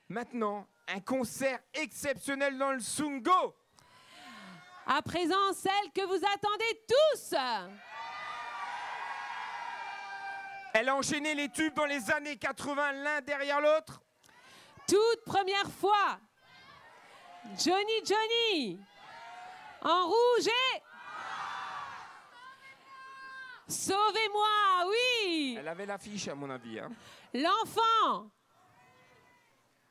Maintenant, un concert exceptionnel dans le Sungo. À présent, celle que vous attendez tous. Elle a enchaîné les tubes dans les années 80 l'un derrière l'autre. Toute première fois, Johnny Johnny, en rouge et... Sauvez-moi, oui. Elle avait l'affiche, à mon avis. Hein. L'enfant.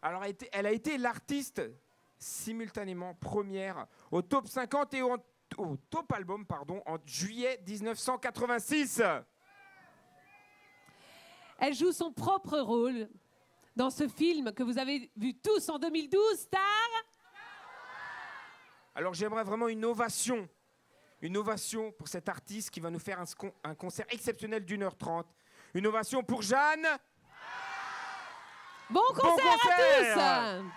Alors, elle a été l'artiste simultanément première au top 50 et au top album, pardon, en juillet 1986. Elle joue son propre rôle dans ce film que vous avez vu tous en 2012, Star. Alors, j'aimerais vraiment une ovation pour cet artiste qui va nous faire un concert exceptionnel d'1h30. Une ovation pour Jeanne. Bon concert à tous.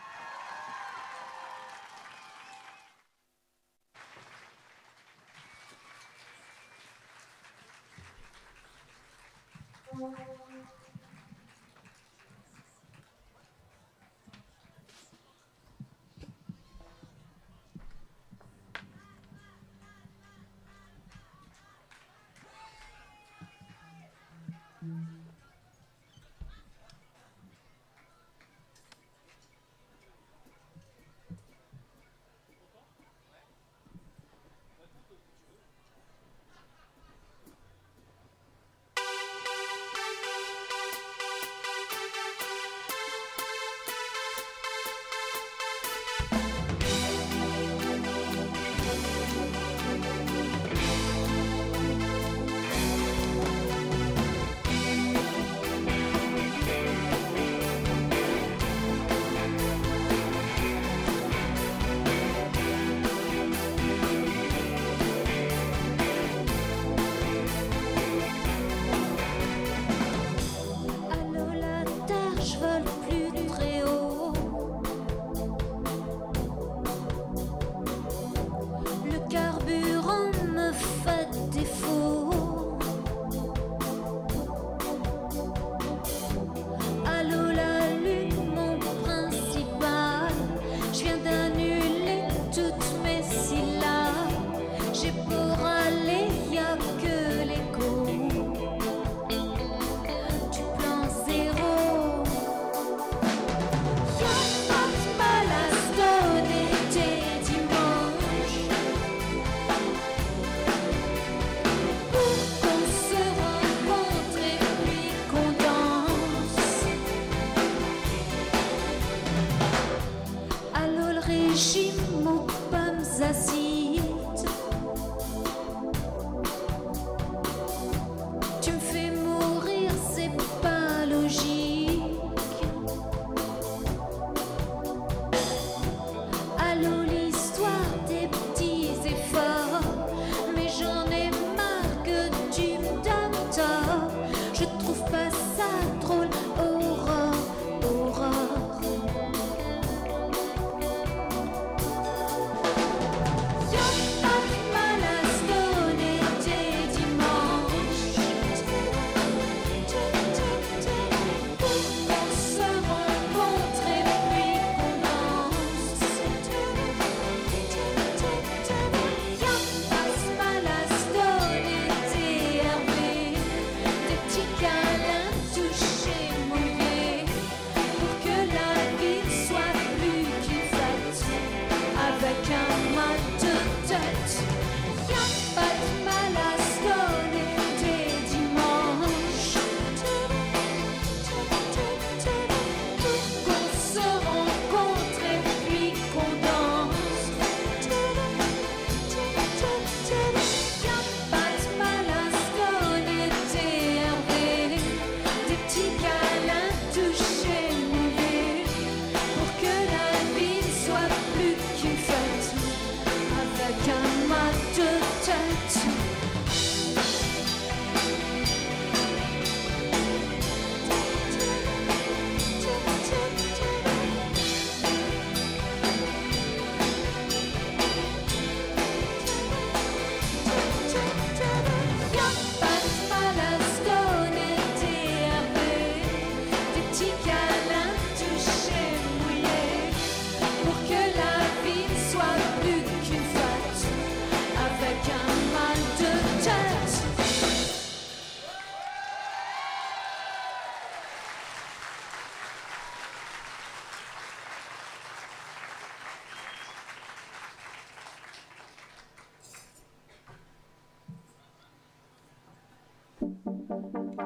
Je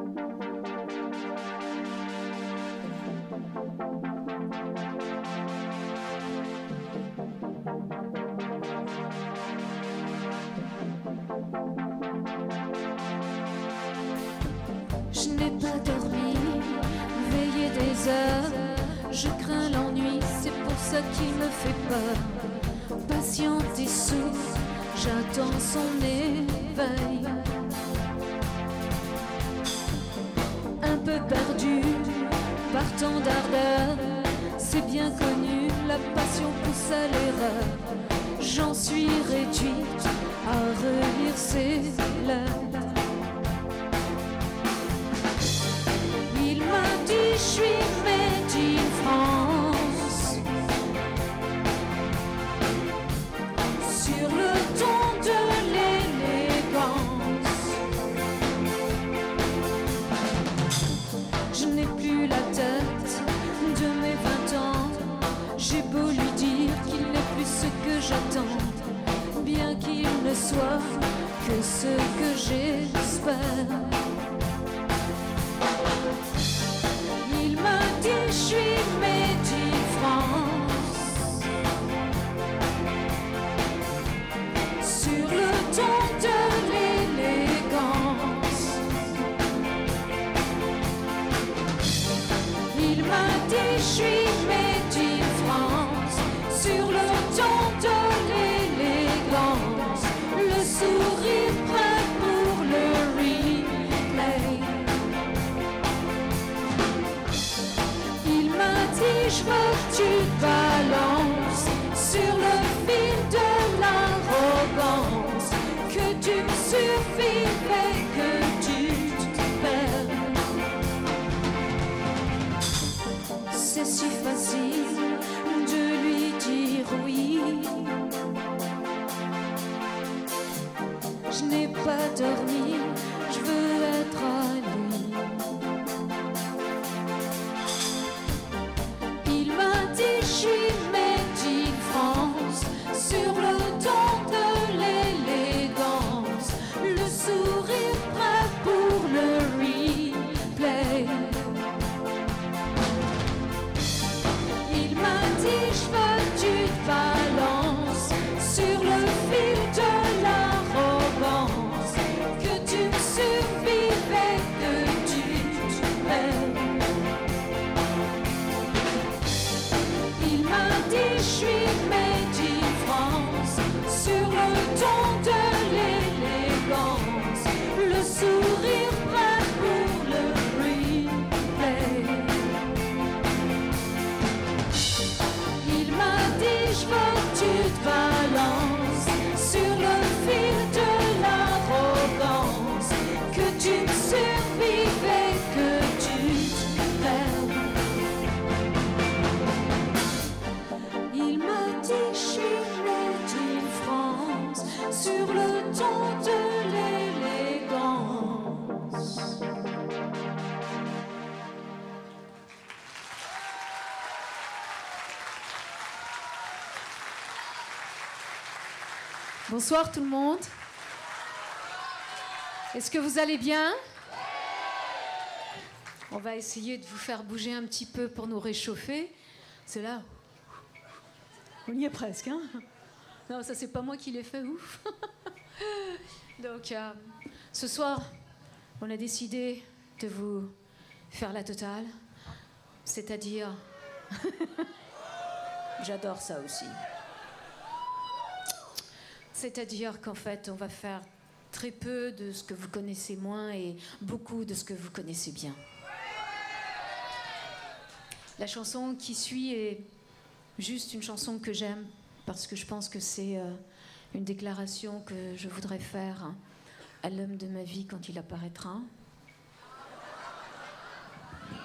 n'ai pas dormi, veillé des heures. Je crains l'ennui, c'est pour ça qu'il me fait peur. Patiente et sourde, j'attends son éveil. Un peu perdu, partant d'ardeur. C'est bien connu, la passion pousse à l'erreur. J'en suis réduite à relire ses lettres. Il m'a dit, je suis made in France. Sur le ton de l'élégance. Je n'ai plus la tête de mes 20 ans. J'ai beau lui dire qu'il n'est plus ce que j'attends, bien qu'il ne soit que ce que j'espère. Il m'a dit, je suis made in France. Sur le ton de l'élégance. Il m'a dit, je suis made in France. Sur le ton de l'élégance. Le sourire prêt pour le replay. Il m'a dit, je veux que tu te balances sur le fil de l'arrogance, que tu me survives et que tu te perds. C'est si facile de lui dire oui. Je n'ai pas dormi, je veux être à lui. Il m'a dit, je suis made in France. Sur le ton de l'élégance. Le sourire prêt pour le replay. Il m'a dit, je veux que tu te balances sur le fil de l'arrogance, que tu me survives et que tu te perds. Il m'a dit, je suis made in France. Sur le ton de l'élégance. Le sourire prêt pour le replay. Il m'a dit, je veux que tu te balances sur le fil de l'arrogance, que tu me survives et que tu te perds. Il m'a dit, je suis made in France. Sur le ton de l'élégance. Bonsoir tout le monde. Est-ce que vous allez bien? On va essayer de vous faire bouger un petit peu pour nous réchauffer. C'est là. On y est presque, hein? Non, ça c'est pas moi qui l'ai fait, ouf. Donc, ce soir, on a décidé de vous faire la totale. C'est-à-dire... J'adore ça aussi. C'est-à-dire qu'en fait, on va faire très peu de ce que vous connaissez moins et beaucoup de ce que vous connaissez bien. La chanson qui suit est juste une chanson que j'aime parce que je pense que c'est une déclaration que je voudrais faire à l'homme de ma vie quand il apparaîtra.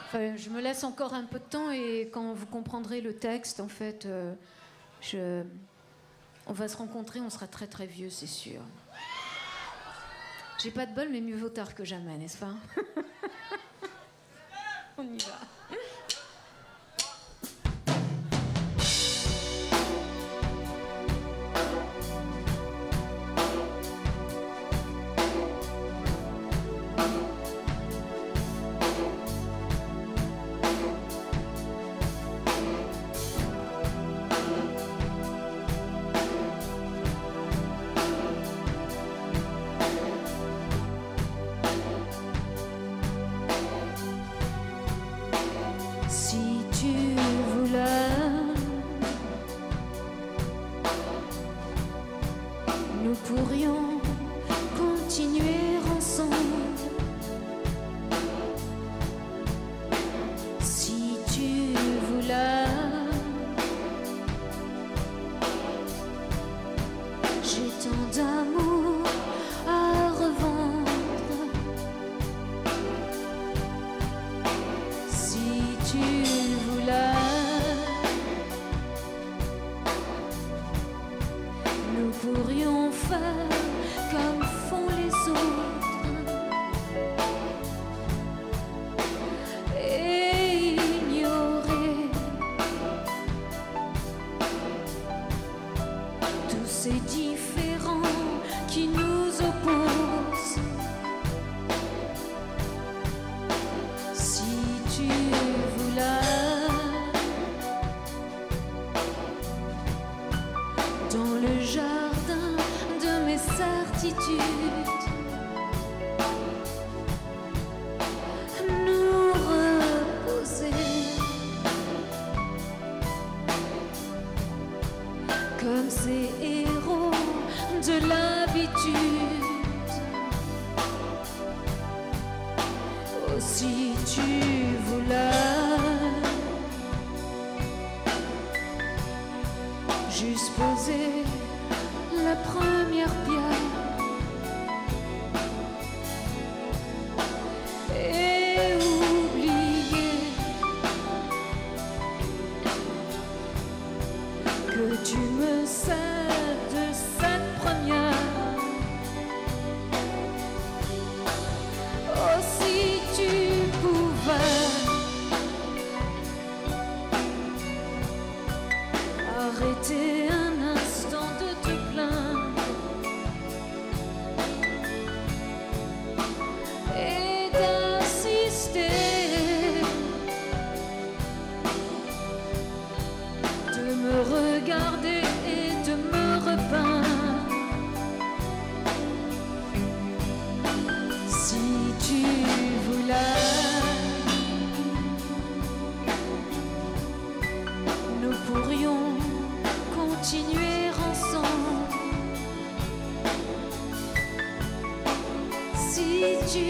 Enfin, je me laisse encore un peu de temps et quand vous comprendrez le texte, en fait, on va se rencontrer, on sera très très vieux, c'est sûr. J'ai pas de bol, mais mieux vaut tard que jamais, n'est-ce pas? On y va. Si tu voulais, nous pourrions continuer ensemble. Si tu voulais, j'ai tant d'amour à revendre. Si tu voulais, nous pourrions faire comme font les autres et ignorer tous ces différends qui nous opposent. Si tu voulais, dans le jardin de mes certitudes, nous reposer comme ces héros de l'habitude. Oh, si tu voulais, juste poser la première pierre et oublier que tu me cèdes cette première. Oh, si tu pouvais arrêter un instant de te plaindre et d'insister, de me regarder et de me repeindre. Si tu voulais, nous pourrions continuer ensemble. Si tu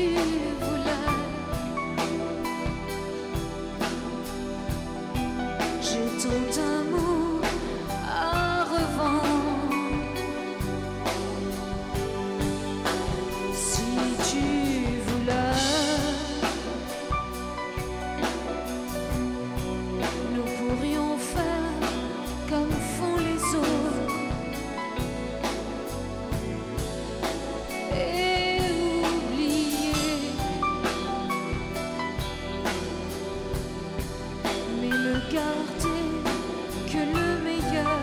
voulais, j'ai tant d'amour à revendre. Si tu voulais, nous pourrions faire comme font les autres et oublier, mais ne garder que le meilleur,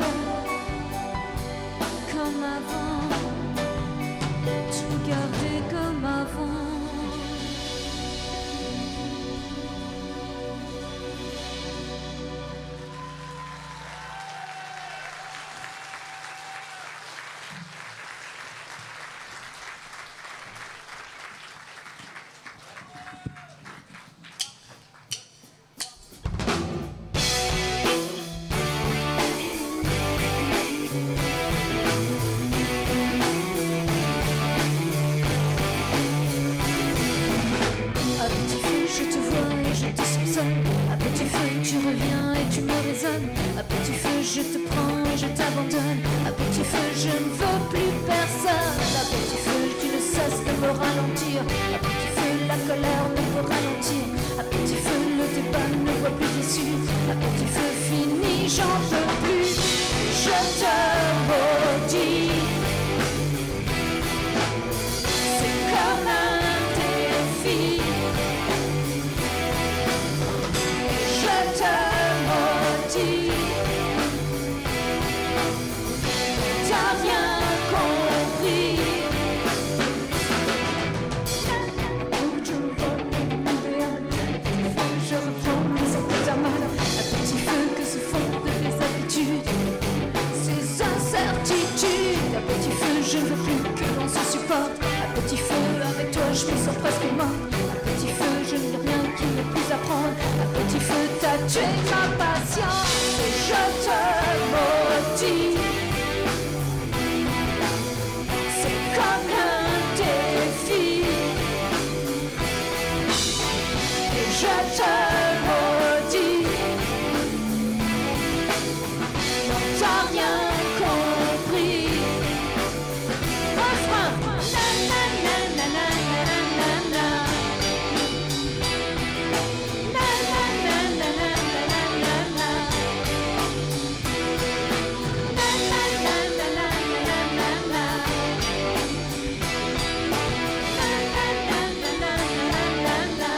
comme avant, tout garder comme avant. À petit feu, je te vois et je te soupçonne. À petit feu, tu reviens et tu me raisonnes. À petit feu, je te prends et je t'abandonne. À petit feu, je ne veux plus personne. À petit feu, tu ne cesses de me ralentir. À petit feu, la colère ne peut ralentir. À petit feu, le débat ne voit plus d'issue. À petit feu, fini, j'en peux plus. Je te maudis. C'est comme un défi. Je te maudis. T'as rien compris. je te maudis. T'as rien compris. Refrain. Na na na na na na na na. Na na na na na na na na. Na na na na na na na na. Na na na na na na na.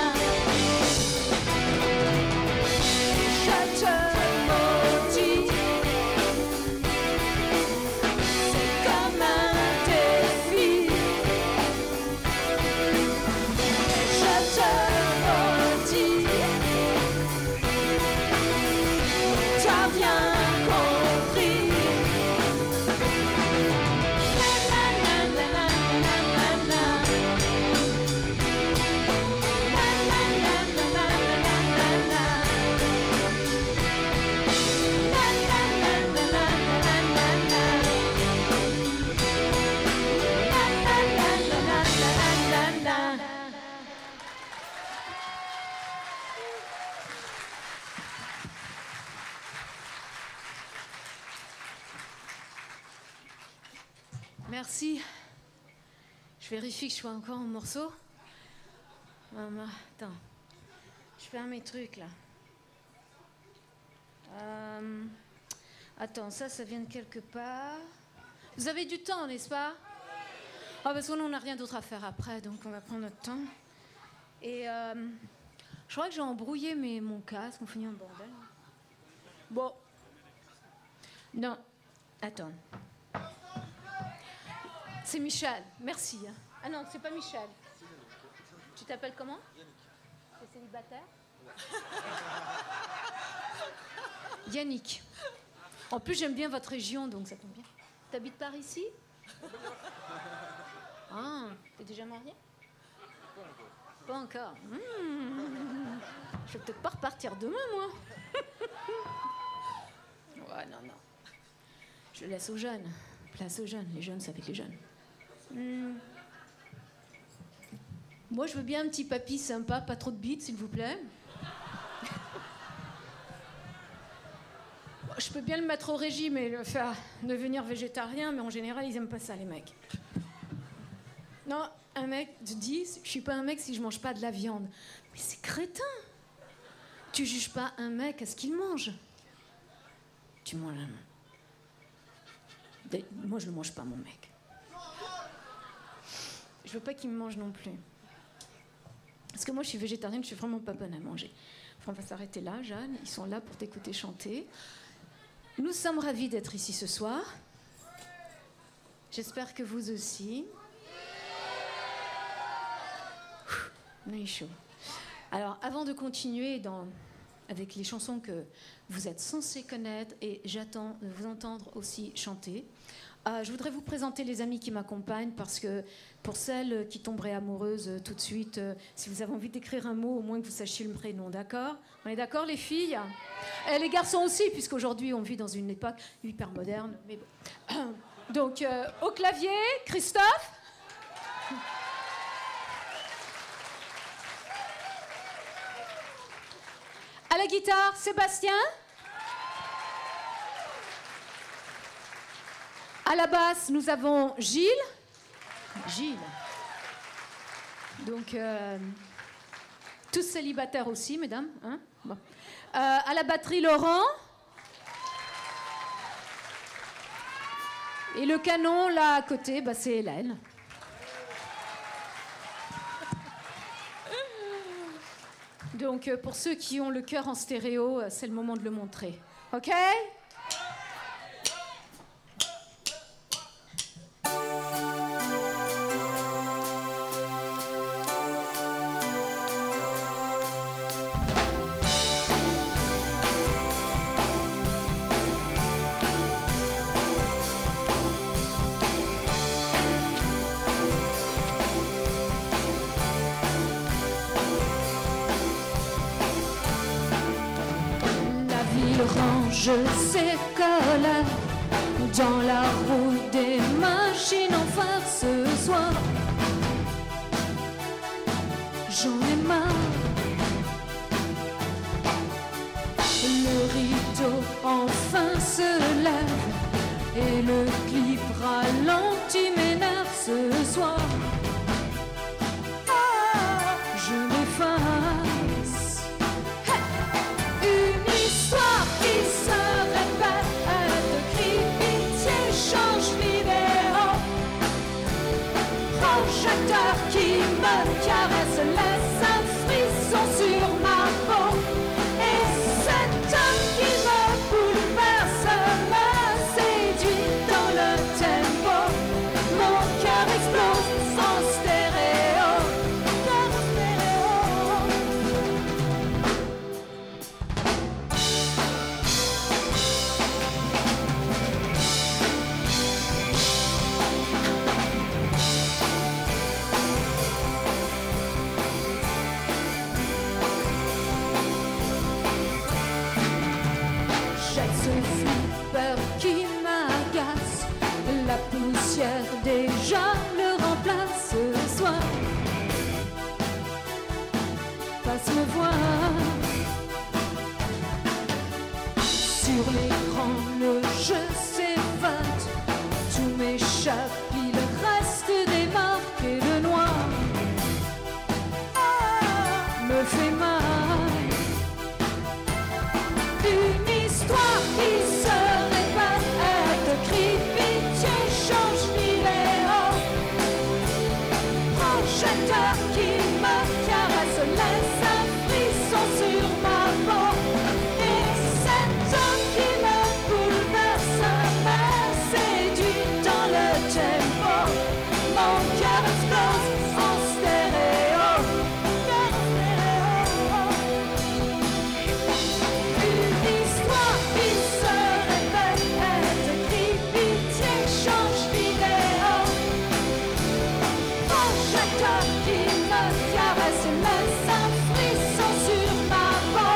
Je te maudis. C'est comme un défi. Je te maudis. T'as rien compris. Na na na na na na na na. Na na na na na na na na. Na na na na na na na na. Na na na na na na na na. Merci. Je vérifie que je sois encore en morceau. Maman, attends. Je perds mes trucs là. Attends, ça vient de quelque part. Vous avez du temps, n'est-ce pas? Ah, parce qu'on n'a rien d'autre à faire après, donc on va prendre notre temps. Et je crois que j'ai embrouillé mon casque, on finit en bordel. Bon. Non, attends. C'est Michel, merci. Hein. Ah non, c'est pas Michel. Tu t'appelles comment? T'es célibataire? Yannick. En plus, j'aime bien votre région, donc ça tombe bien. T'habites par ici? Ah, t'es déjà marié? Pas encore. Je vais peut-être pas repartir demain, moi. Ouais, non. Je laisse aux jeunes. Place aux jeunes. Les jeunes, c'est avec les jeunes. Moi, je veux bien un petit papy sympa, pas trop de bites, s'il vous plaît. Je peux bien le mettre au régime et le faire devenir végétarien, mais en général, ils aiment pas ça, les mecs. Non, un mec te dit, je suis pas un mec si je mange pas de la viande. Mais c'est crétin. Tu juges pas un mec à ce qu'il mange. Tu manges moi, je le mange pas, mon mec. Je veux pas qu'il me mange non plus. Parce que moi, je suis végétarienne, je suis vraiment pas bonne à manger. Enfin, on va s'arrêter là, Jeanne. Ils sont là pour t'écouter chanter. Nous sommes ravis d'être ici ce soir. J'espère que vous aussi. On est chaud. Alors, avant de continuer avec les chansons que vous êtes censés connaître, et j'attends de vous entendre aussi chanter, je voudrais vous présenter les amis qui m'accompagnent, parce que pour celles qui tomberaient amoureuses tout de suite, si vous avez envie d'écrire un mot, au moins que vous sachiez le prénom, d'accord? On est d'accord, les filles? Et les garçons aussi, puisqu'aujourd'hui on vit dans une époque hyper moderne, mais bon. Donc, au clavier, Christophe. À la guitare, Sébastien. À la basse, nous avons Gilles. Gilles. Donc, tous célibataires aussi, mesdames. Hein, bon. À la batterie, Laurent. Et le canon, là, à côté, c'est Hélène. Donc, pour ceux qui ont le cœur en stéréo, c'est le moment de le montrer. OK ? Ses colères dans la roue des machines en phare ce soir. J'en ai marre ce flipper qui m'agace. La poussière déjà le remplace ce soir. Passe me voir. Sur l'écran, le jeu s'évade. Tout m'échappe, il reste des marques et le noir me fait mal. Une histoire qui se répète, crie pitié, change vidéo. Projecteur qui me caresse, laisse un frisson sur ma peau. Et cet homme qui me bouleverse me séduit dans le tempo. Mon cœur explose en stéréo. Une histoire qui se répète, crie pitié, change vidéo. Projecteur qui me caresse, laisse un frisson sur ma peau.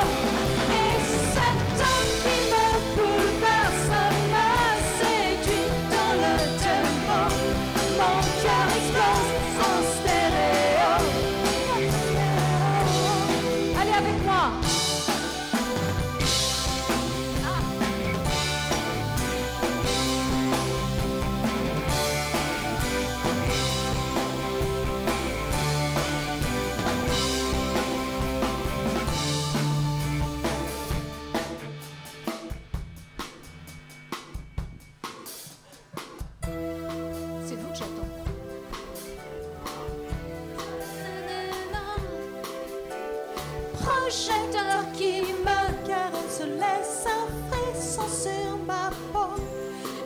Et cet homme qui me bouleverse me séduit dans le tempo. Mon cœur explose en stéréo. Allez avec moi. C'est vous que j'attends. Projecteur qui me caresse, laisse un frisson sur ma peau.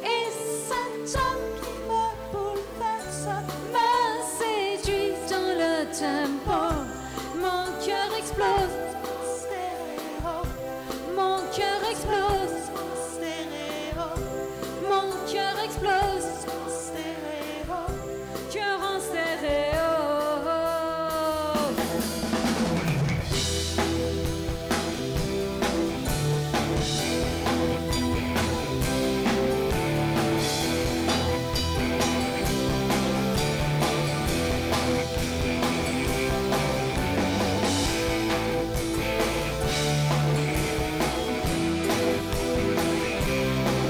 Et cet homme qui me bouleverse me séduit dans le tempo. Mon cœur explose, stéréo. Mon cœur explose, stéréo. Mon cœur explose, stéréo. Cœur en stéréo.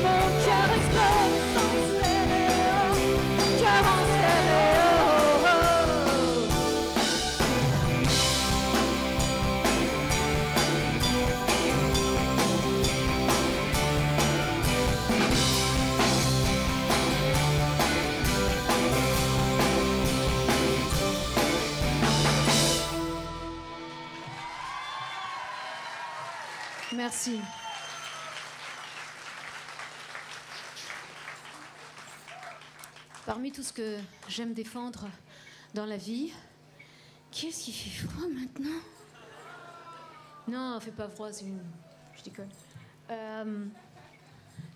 Mon cœur explose en stéréo. Cœur en stéréo. Merci. Parmi tout ce que j'aime défendre dans la vie, qu'est-ce qui fait froid maintenant? Non, fait pas froid, c'est une... Je déconne.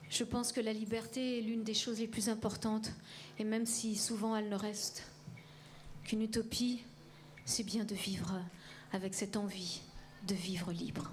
Je pense que la liberté est l'une des choses les plus importantes, et même si souvent elle ne reste qu'une utopie, c'est bien de vivre avec cette envie de vivre libre.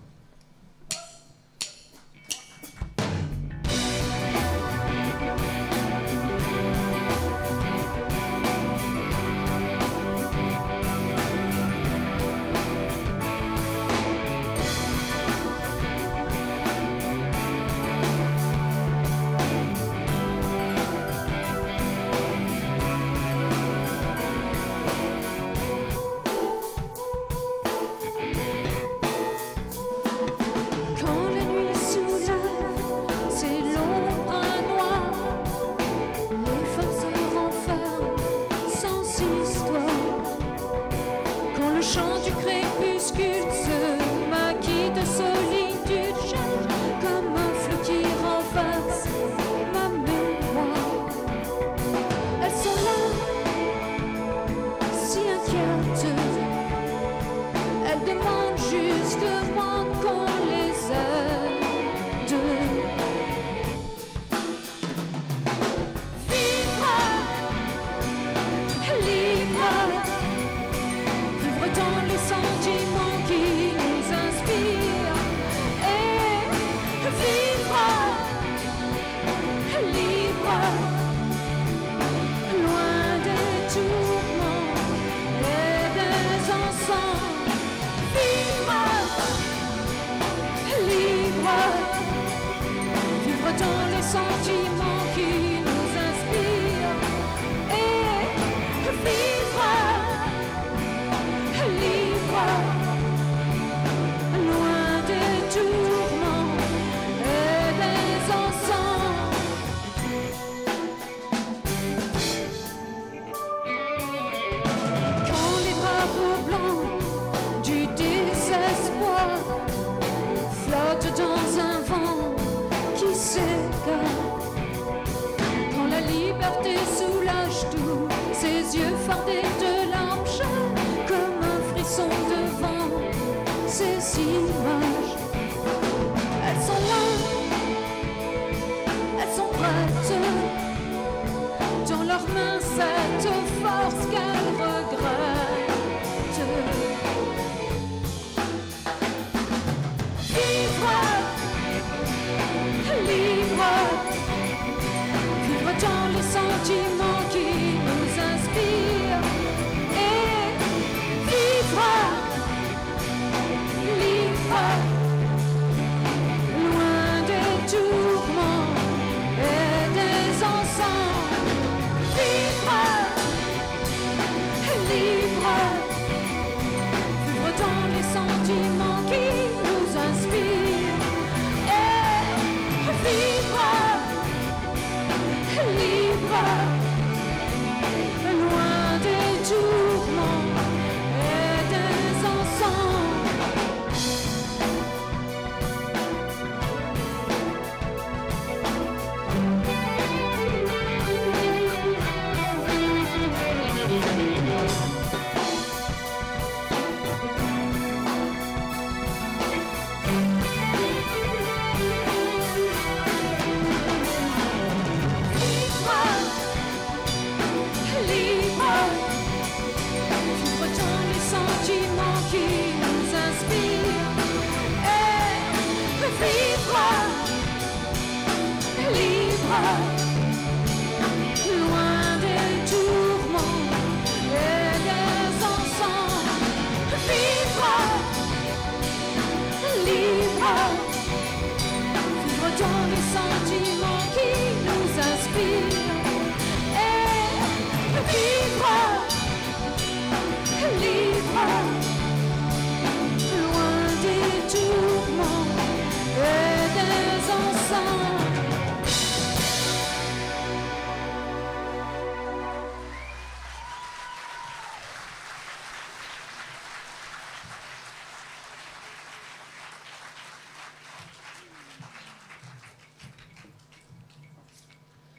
et de larmes chaudes, comme un frisson devant ces images. Elles sont là, elles sont prêtes, dans leurs mains cette force qu'elles regrettent. Vivre, libre, vivre dans les sentiments qui nous inspirent et vivre, libre, loin des tourments et des encens. Vivre, libre, vivre dans les sentiments qui nous inspirent et vivre, libre, loin des tourments et des encens. Loin des tourments et des encens. Vivre, libre, vivre dans les sentiments qui nous inspirent et vivre, libre, loin des tourments et des encens.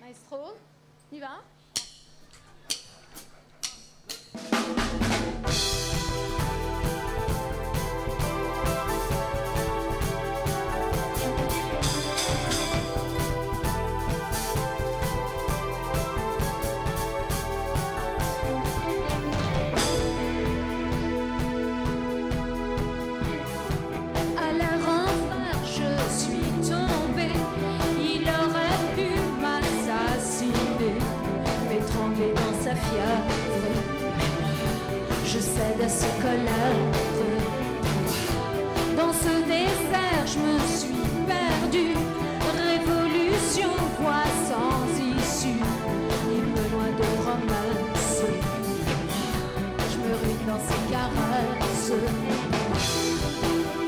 Maestro, on y va? À la renfort, je suis tombée. Il aurait pu m'assassiner, m'étrangler dans sa fièvre. Je cède à ses colères. Dans ce désert, je me suis perdue. Révolution, voie sans issue. Il me noie de romance. Je me ruine dans ses caresses.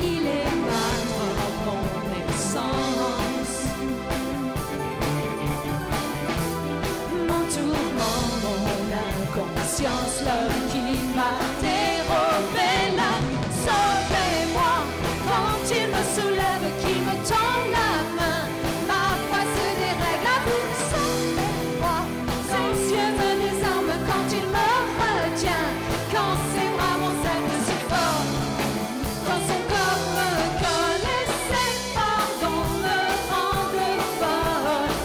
Il est malade, mon essence. Mon tourment, mon inconscience, l'homme qui m'a dérobé l'âme. Sauvez-moi quand il me soulève, qui me tend la main. Ma foi se dérègle à vous. Sauvez-moi, ses yeux me désarment quand il me retient. Quand ses bras m'encerclent si fort, quand son corps me colle et ses pardons me rendent folle.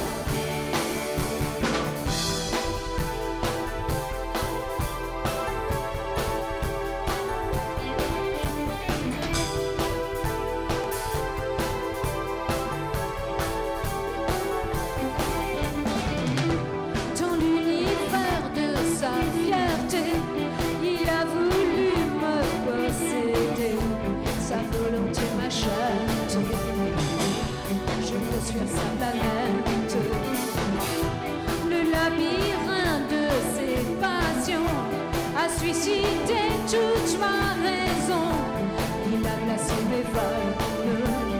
Dans l'univers de sa fierté, il a voulu me posséder. Sa volonté m'achète. Je me suis à sa planète. Le labyrinthe de ses passions a suicidé toute ma raison. Il a glacé mes valeurs.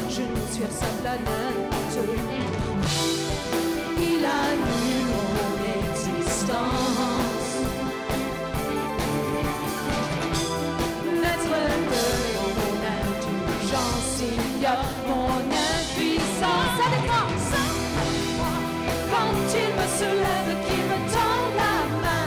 Je ne suis à sa planète. Il a nu mon existence. Maître de mon indulgence, ignore mon impuissance. Avec moi, sans moi, quand il me soulève, qu'il me tend la main.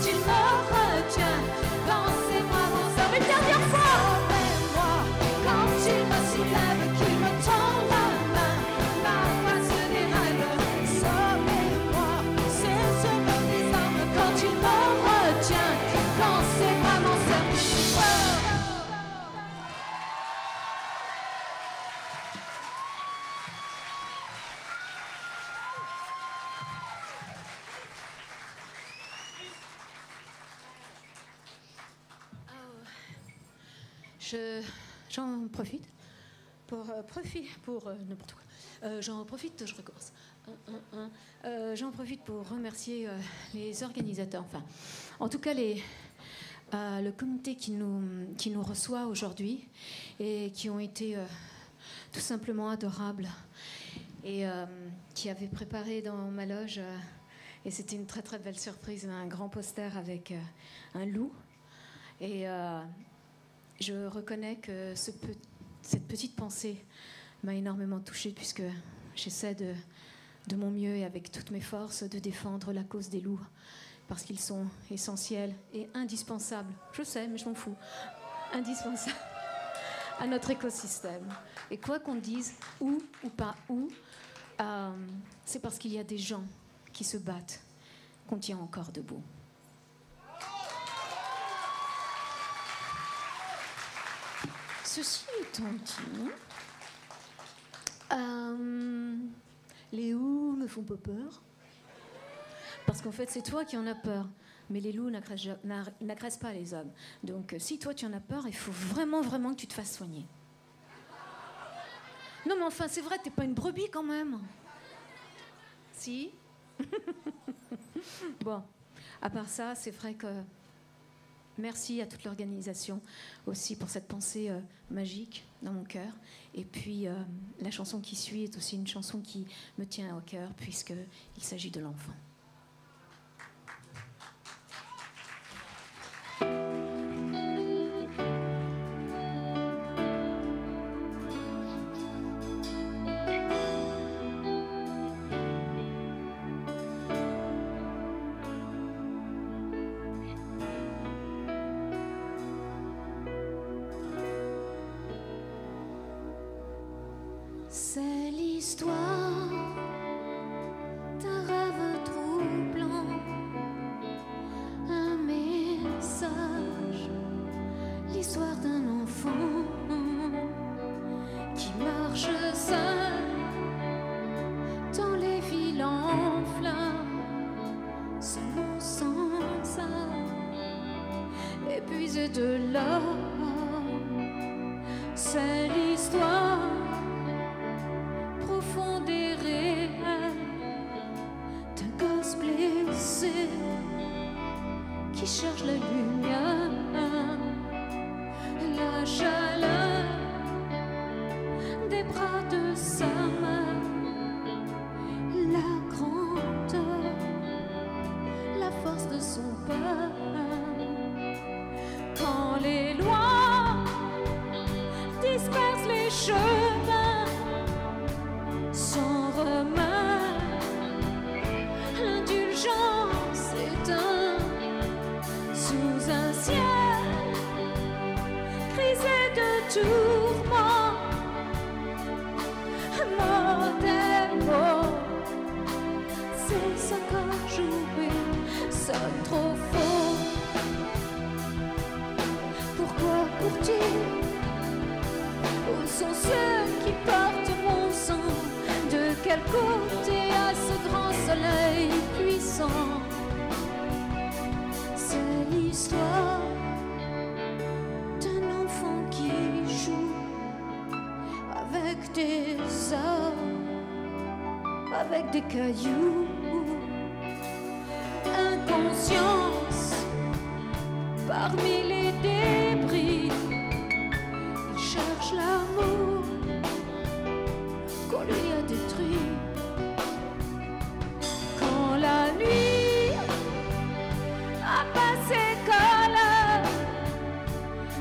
quand il me retient, quand ses bras m'enserrent. Une dernière fois. Sauvez-moi quand il me soulève, qu'il me tend la main, m'efface des rêves. Sauvez-moi, c'est sauver des âmes quand il me retient, quand ses bras m'enserrent. J'en profite pour n'importe quoi. J'en profite, je recommence. J'en profite pour remercier les organisateurs, enfin, en tout cas le comité qui nous reçoit aujourd'hui et qui ont été tout simplement adorables et qui avaient préparé dans ma loge, et c'était une très très belle surprise, un grand poster avec un loup. Et je reconnais que cette petite pensée m'a énormément touchée, puisque j'essaie de mon mieux et avec toutes mes forces de défendre la cause des loups, parce qu'ils sont essentiels et indispensables. Je sais, mais je m'en fous. Indispensables à notre écosystème. Et quoi qu'on dise, où ou pas où, c'est parce qu'il y a des gens qui se battent qu'on tient encore debout. Ceci étant dit, les loups me font pas peur. Parce qu'en fait, c'est toi qui en as peur. Mais les loups n'agressent pas les hommes. Donc, si toi tu en as peur, il faut vraiment, vraiment que tu te fasses soigner. Non, mais enfin, c'est vrai, t'es pas une brebis quand même. Si. Bon, à part ça, c'est vrai que... Merci à toute l'organisation aussi pour cette pensée magique dans mon cœur. Et puis la chanson qui suit est aussi une chanson qui me tient au cœur, puisqu'il s'agit de l'enfant. C'est l'histoire d'un rêve troublant, un message, l'histoire d'un enfant qui marche seul dans les villes en flammes, sans âme, épuisé de l'homme. C'est l'histoire profonde et réelle d'un gosse blessé qui cherche la lumière, la chaleur des bras de sa mère, la grandeur, la force de son père. Quand les lois dispersent les chemins sans remords, l'indulgence éteint sous un ciel grisé de tourments. Mort des mots, ces accords joués sonnent trop faux. Pourquoi pour-t-il? Où sont ceux qui portent mon sang? De quel côté à ce grand soleil puissant? C'est l'histoire d'un enfant qui joue avec des armes, avec des cailloux. Inconscience parmi les débris, il cherche l'amour qu'on lui a détruit. Quand la nuit a passé colère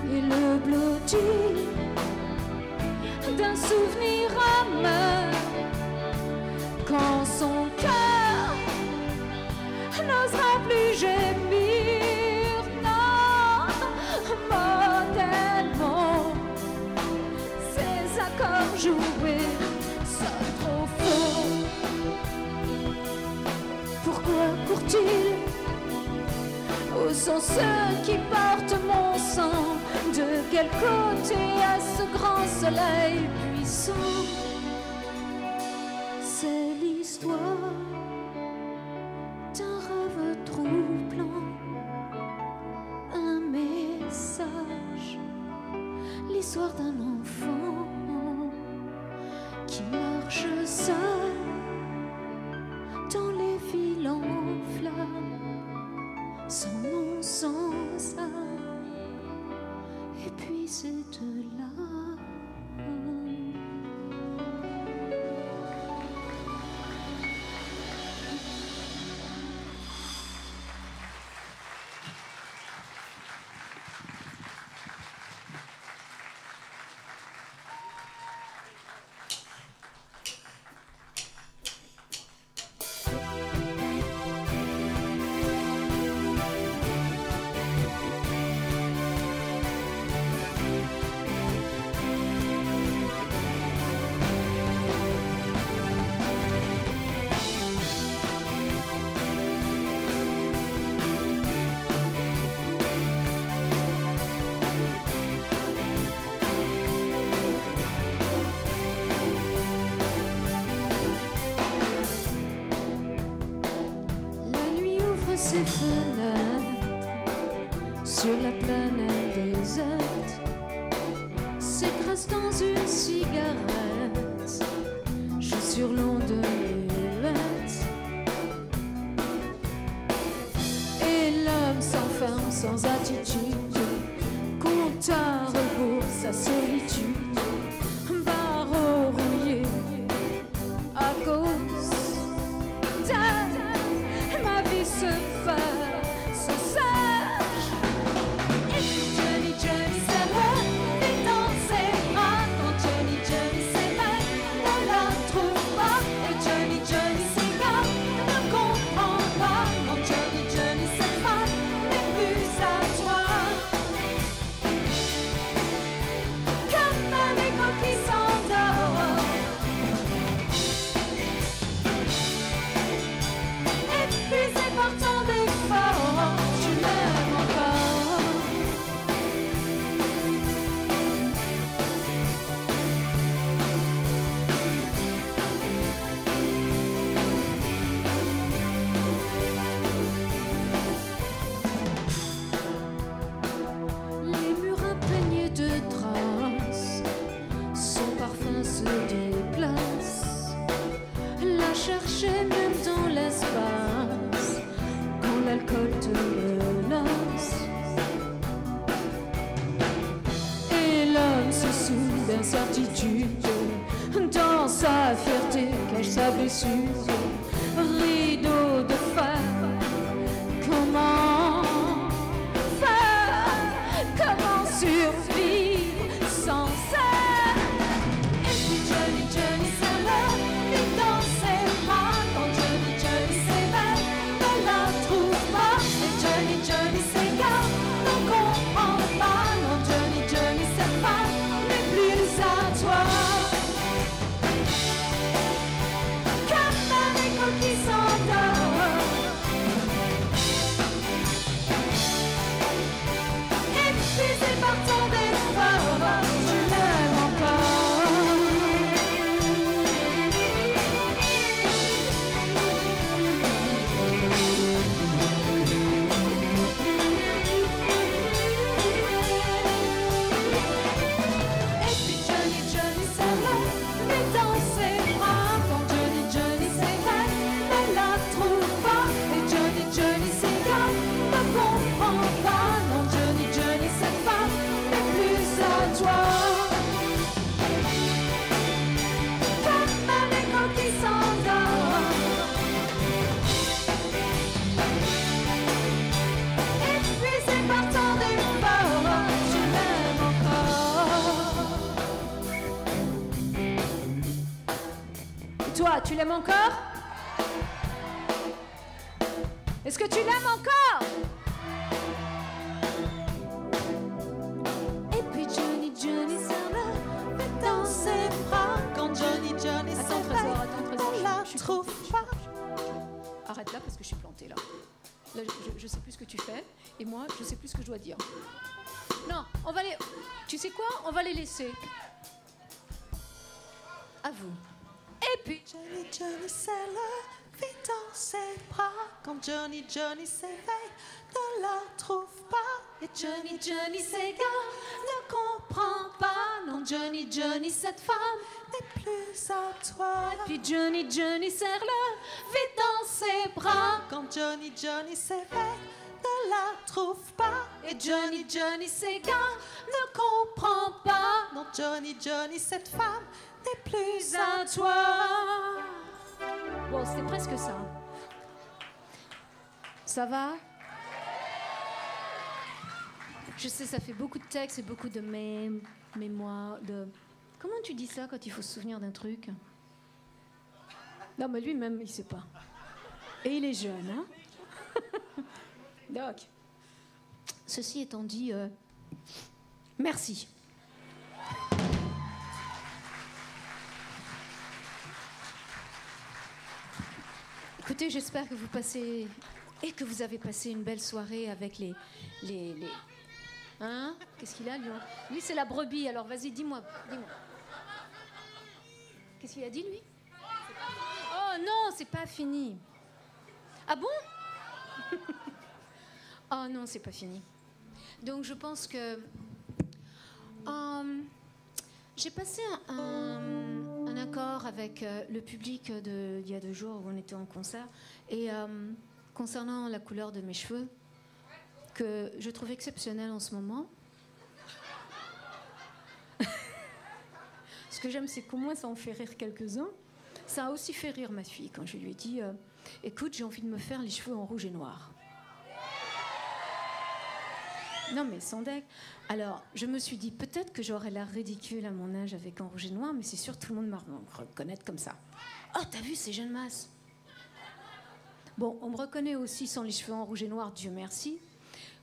et le blottis d'un souvenir amer, quand son cœur n'osera plus gémir, jouer ça trop fort. Pourquoi court-il? Où sont ceux qui portent mon sang? De quel côté à ce grand soleil puissant? C'est l'histoire d'un rêve troublant, un message, l'histoire d'un enfant qui marche seul dans les villes en flammes, sans nom, sans âme, et puis c'est de là. Ses fenêtres sur la planète déserte s'écrase dans une cigarette, chaussure longue de lunettes, et l'homme s'enferme sans attitude, compte à rebours sa solitude, barreau rouillé à cause de ma vie se faire sans sage. Et puis Johnny, Johnny s'arrête et dans ses bras. Quand Johnny, Johnny s'éveille, ne la trouve pas. Et Johnny, Johnny s'égare, ne comprend pas. Quand Johnny, Johnny s'efface, n'est plus à toi. Comme un écho qui s'endort. Épuisé par tant d'efforts, tu m'aimes encore. Les murs imprégnés de traces, son parfum se déplace. La chercher même dans l'espace, quand l'alcool te menace. Et l'homme se soucie d'incertitude, dans sa fierté cache sa blessure. Rideau de fer, comment faire, comment survivre sans ça? Et puis Johnny, Johnny s'arrête, vite dans ses bras. Quand Johnny, Johnny s'éveille, ne la trouve pas. Et Johnny, Johnny s'égare, ne comprend pas. Non, Johnny, Johnny s'efface, n'est plus à toi. Comme un écho qui s'endort. Épuisé par tant d'efforts, tu m'aimes encore. Et puis Johnny, Johnny s'arrête, mais dans ses bras. Quand Johnny, Johnny s'éveille, ne la trouve pas. Et Johnny, Johnny s'égare, ne comprend pas. Non, Johnny, Johnny s'efface, n'est plus à toi. Comme un écho qui s'endort. Épuisé par tant d'efforts, tu m'aimes encore. Et toi, tu l'aimes encore? Est-ce que tu l'aimes encore? Et puis Johnny, Johnny s'arrête dans ses bras. t'arrêtes là parce que je suis plantée là. Là, je sais plus ce que tu fais et moi, je sais plus ce que je dois dire. Non, on va les... Tu sais quoi? On va les laisser. À vous. Et puis... Johnny, Johnny, c'est le vit dans ses bras. Quand Johnny, Johnny s'éveille, ne la trouve pas. Et Johnny, Johnny, s'égare, ne comprend pas. Non, Johnny, Johnny, cette femme n'est plus à toi. Et puis Johnny, Johnny, serre-le vite dans ses bras. Quand Johnny, Johnny s'éveille, ne la trouve pas. Et Johnny, Johnny, s'égare, ne comprend pas. Non, Johnny, Johnny, cette femme n'est plus À à toi. Bon, c'était presque ça. Ça va? Je sais, ça fait beaucoup de textes et beaucoup de mémoire, de... Comment tu dis ça quand il faut se souvenir d'un truc? Non, mais lui-même, il sait pas. Et il est jeune, hein? Donc, ceci étant dit, merci. Écoutez, j'espère que vous passez et que vous avez passé une belle soirée avec les... Hein? Qu'est-ce qu'il a, lui? Lui, c'est la brebis. Alors, vas-y, dis-moi. Qu'est-ce qu'il a dit, lui? Oh non, c'est pas fini. Ah bon? Oh non, c'est pas fini. Donc, je pense que... j'ai passé un accord avec le public il y a 2 jours où on était en concert. Et concernant la couleur de mes cheveux, que je trouve exceptionnelle en ce moment. Ce que j'aime, c'est qu'au moins ça en fait rire quelques-uns. Ça a aussi fait rire ma fille quand je lui ai dit écoute, j'ai envie de me faire les cheveux en rouge et noir. Non, mais sans deck. Alors, je me suis dit, peut-être que j'aurais l'air ridicule à mon âge avec en rouge et noir, mais c'est sûr, tout le monde me reconnaître comme ça. Oh, t'as vu ces jeunes masses? Bon, on me reconnaît aussi sans les cheveux en rouge et noir, Dieu merci.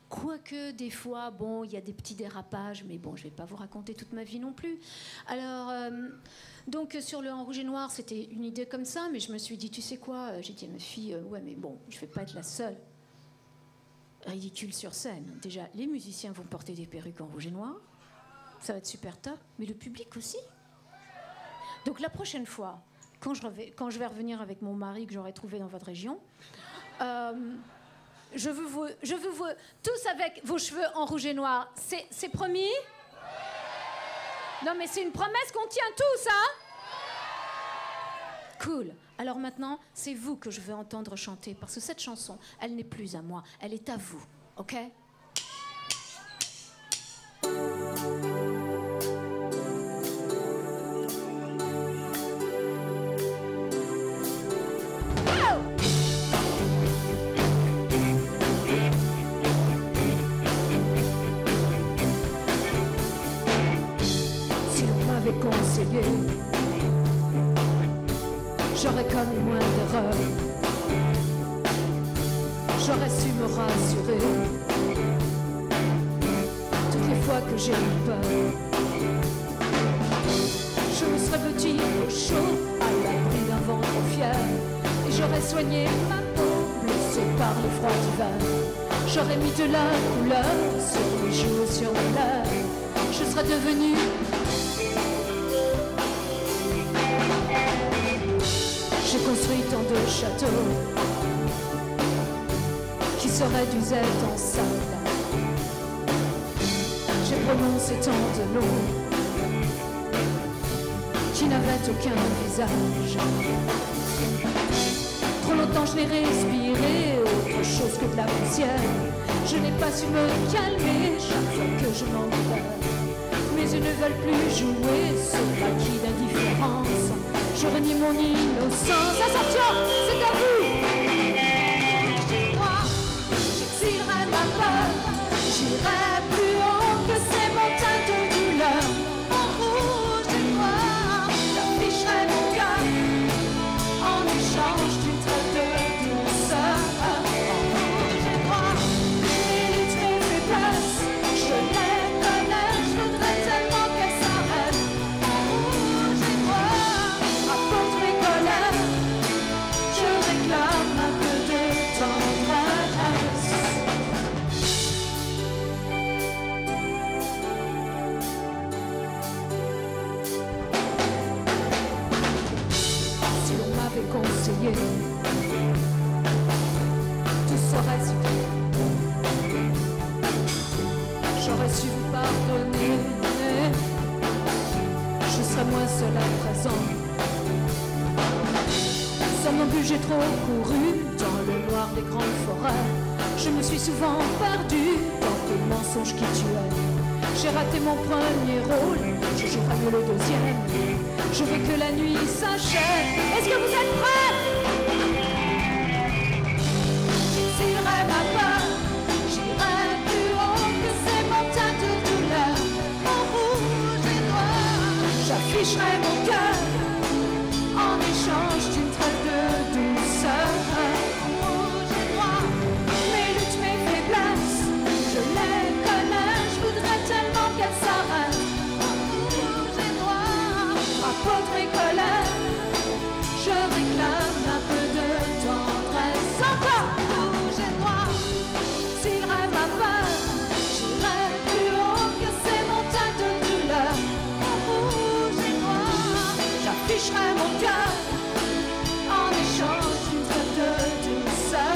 Quoique, des fois, bon, il y a des petits dérapages, mais bon, je vais pas vous raconter toute ma vie non plus. Alors, donc, sur le en rouge et noir, c'était une idée comme ça, mais je me suis dit, tu sais quoi? J'ai dit à ma fille, ouais, mais bon, je vais pas être la seule ridicule sur scène. Déjà, les musiciens vont porter des perruques en rouge et noir. Ça va être super top. Mais le public aussi. Donc, la prochaine fois, quand je vais revenir avec mon mari que j'aurai trouvé dans votre région, je veux vous tous avec vos cheveux en rouge et noir. C'est promis? Non, mais c'est une promesse qu'on tient tous, hein? Cool. Alors maintenant, c'est vous que je veux entendre chanter, parce que cette chanson, elle n'est plus à moi, elle est à vous, ok? Si on m'avait conseillé, j'aurais commis moins d'erreurs. J'aurais su me rassurer toutes les fois que j'ai eu peur. Je me serais vêtue au chaud, à l'abri d'un vent trop fier, et j'aurais soigné ma peau, blessée par le froid d'hiver. J'aurais mis de la couleur sur mes joues et sur mes lèvres. Je serais devenue j'ai construit tant de châteaux qui seraient d'usette en sable. J'ai prononcé tant de noms qui n'avaient aucun visage. Trop longtemps je n'ai respiré autre chose que de la poussière. Je n'ai pas su me calmer chaque fois que je m'enlève. Mais ils ne veulent plus jouer ce maquis d'indifférence. Je renie mon innocence. Attention, c'est à vous. Moi, j'exilerai ma peur. J'irai plus haut que ces montagnes de douleur. En rouge et noir, j'afficherai mon cœur en échange d'une traite de douceur. En rouge et noir, j'évite mes faiblesses. Je les connais, je voudrais tellement qu'elles s'arrêtent. En rouge et noir, apporte mes colères. Je réclame serait si tôt. J'aurais su vous pardonner. Je serais moins seule à présent. Sans non plus j'ai trop couru dans le noir des grandes forêts. Je me suis souvent perdue dans tes mensonges qui tuaient. J'ai raté mon premier rôle, je jouerai mieux le deuxième. Je veux que la nuit s'achève. Est-ce que vous êtes prêts? J'exilerai ma peur, j'irai plus haut que ces montagnes de douleur. En rouge et noir, j'afficherai mon cœur en échange d'une trêve de douceur. En rouge et noir, mes luttes, mes faiblesses, je les connais, je voudrais tellement qu'elles s'arrêtent. En rouge et noir, à peau de mes colères, je réclame un peu de tendresse. Encore rouge et noir, s'il rêve ma peur, j'irai plus haut que ces montagnes de douleur. En rouge et noir, j'afficherai mon cœur en échange d'une trêve de douceur.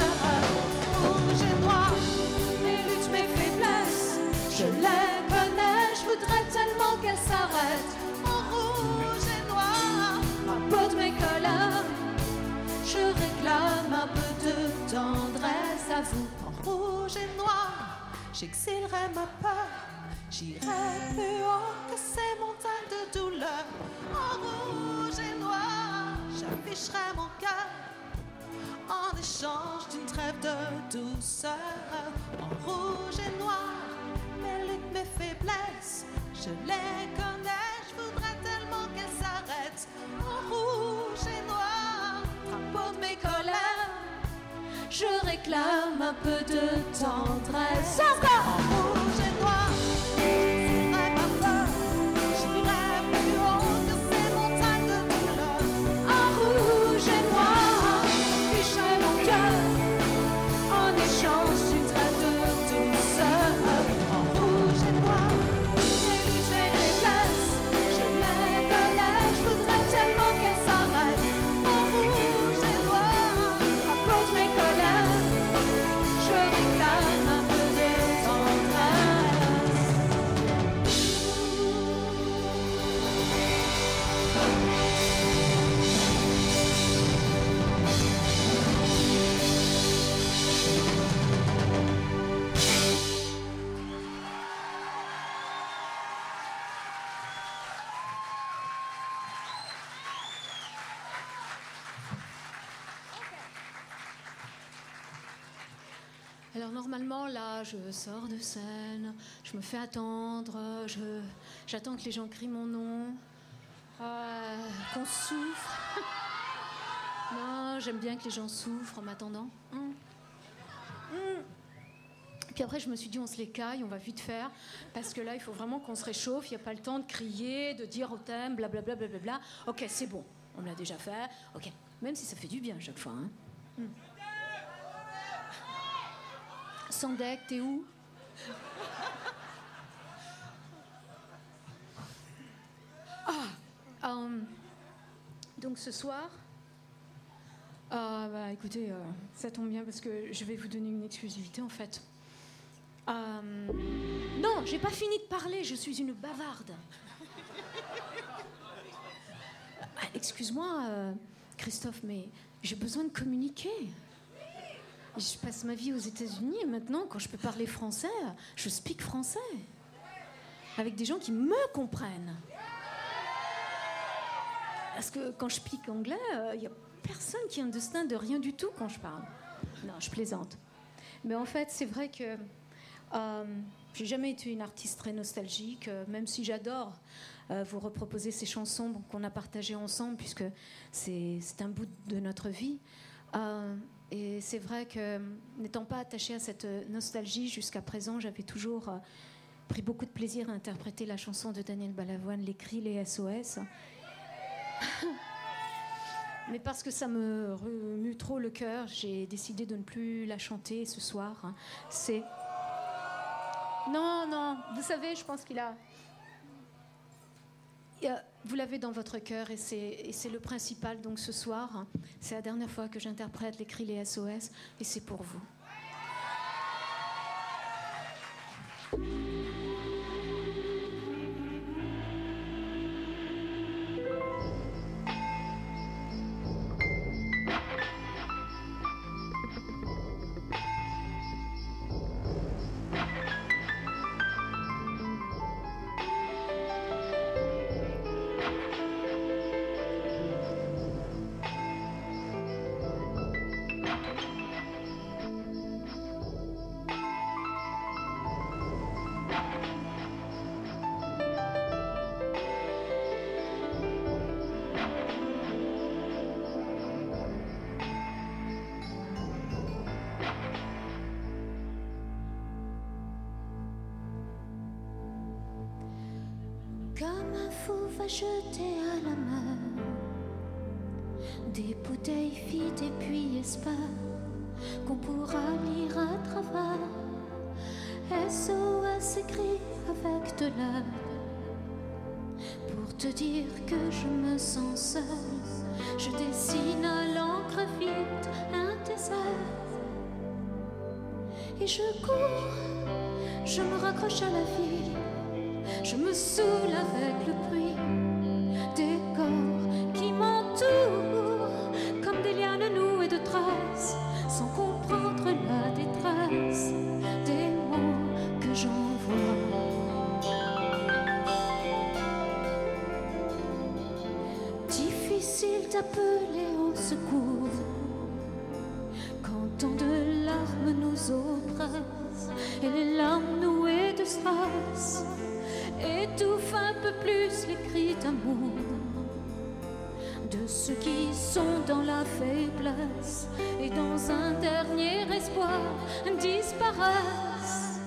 Rouge et noir, mes luttes, mes faiblesses, je les connais, je voudrais tellement qu'elles s'arrêtent. En rouge et noir, à peau de mes colères, je réclame un peu de tendresse à vous. En rouge et noir, j'exilerai ma peur. J'irai plus haut que ces montagnes de douleur. En rouge et noir, j'afficherai mon cœur en échange d'une trêve de douceur. En rouge et noir, mes luttes, mes faiblesses, je les connais, je voudrais tellement qu'elles s'arrêtent. En rouge et noir, drapeau de mes colères, Je réclame un peu de tendresse. encore en rouge et noir. J'exilerai ma peur, j'irai plus haut que ces montagnes de douleur. En rouge et noir, j'afficherai mon cœur en échange d'une trêve de douceur. En rouge et noir, Mes luttes, mes faiblesses, je les connais, je voudrais tellement qu'elles s'arrêtent. En rouge et noir, à cause de mes colères, je réclame un peu de Alors normalement là, je sors de scène, je me fais attendre, j'attends que les gens crient mon nom, qu'on souffre. Non, j'aime bien que les gens souffrent en m'attendant. Puis après, je me suis dit, on se les caille, on va vite faire, parce que là, il faut vraiment qu'on se réchauffe, il n'y a pas le temps de crier, de dire au thème, blablabla, blablabla. Ok, c'est bon, on me l'a déjà fait, ok, même si ça fait du bien à chaque fois. Hein. Sandek, t'es où? Donc ce soir, écoutez, ça tombe bien parce que je vais vous donner une exclusivité en fait. Non, j'ai pas fini de parler, je suis une bavarde. Excuse-moi, Christophe, mais j'ai besoin de communiquer. Je passe ma vie aux États-Unis et maintenant, quand je peux parler français, je speak français. Avec des gens qui me comprennent. Parce que quand je speak anglais, il n'y a personne qui understand de rien du tout quand je parle. Non, je plaisante. Mais en fait, c'est vrai que j'ai jamais été une artiste très nostalgique, même si j'adore vous reproposer ces chansons qu'on a partagées ensemble, puisque c'est un bout de notre vie. Et c'est vrai que, n'étant pas attachée à cette nostalgie jusqu'à présent, j'avais toujours pris beaucoup de plaisir à interpréter la chanson de Daniel Balavoine, Les cris, les SOS. Mais parce que ça me remue trop le cœur, j'ai décidé de ne plus la chanter ce soir. C'est... Non, vous savez, je pense qu'il a... Vous l'avez dans votre cœur et c'est le principal. Donc ce soir, c'est la dernière fois que j'interprète Les cris, les SOS et c'est pour vous. Comme un fou va jeter à la mer des bouteilles vides et puis espère qu'on pourra lire à travers. SOS écrit avec de l'air pour te dire que je me sens seule. Je dessine à l'encre vide un désert et je cours, je me raccroche à la vie. Je me saoule avec le bruit des corps qui m'entourent comme des lianes nouées de traces, sans comprendre la détresse des mots que j'envoie. Difficile d'appeler au secours quand tant de larmes nous oppressent et les larmes nouées de stress étouffe un peu plus les cris d'amour de ceux qui sont dans la faiblesse et dans un dernier espoir disparaissent.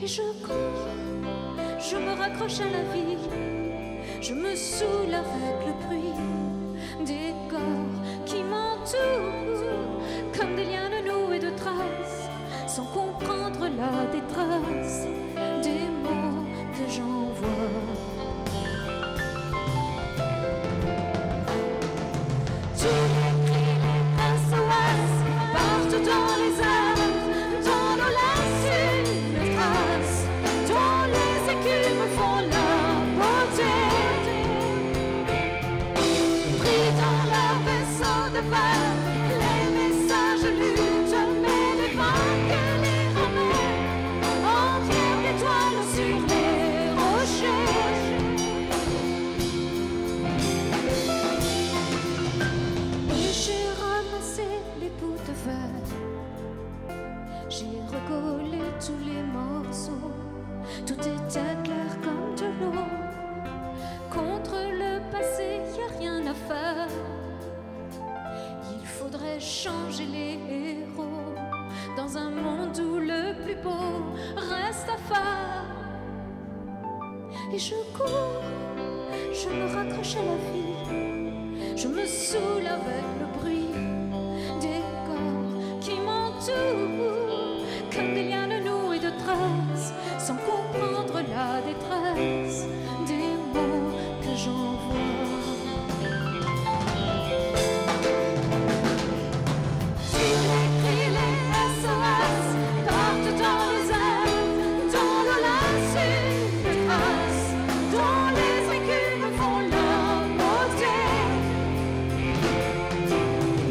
Et je cours, je me raccroche à la vie, je me saoule avec le bruit des corps qui m'entourent comme des lianes nouées de traces, sans comprendre la détresse des mots que j'envoie. Tous les cris, les SOS partent dans les airs, dans nos lacets, les traces, dont les écumes font la beauté. Pris dans leur vaisseau de verre, les messages luttent, mais les vagues les ramènent en pierre d'étoiles sur les rochers. Et j'ai ramassé les bouts de verre, j'ai recollé tous les morceaux, tout était clair comme de l'eau. Contre le passé, y a rien à faire, il faudrait changer les héros dans un monde où le plus beau reste à faire. Et je cours, je me raccroche à la vie, je me saoule avec le bruit des corps qui m'entourent comme des lianes nouées de traces, sans comprendre la détresse des mots que j'envoie. Tous les cris, les SOS partent dans les airs, dans nos lacets, les traces, dont les écumes font la beauté.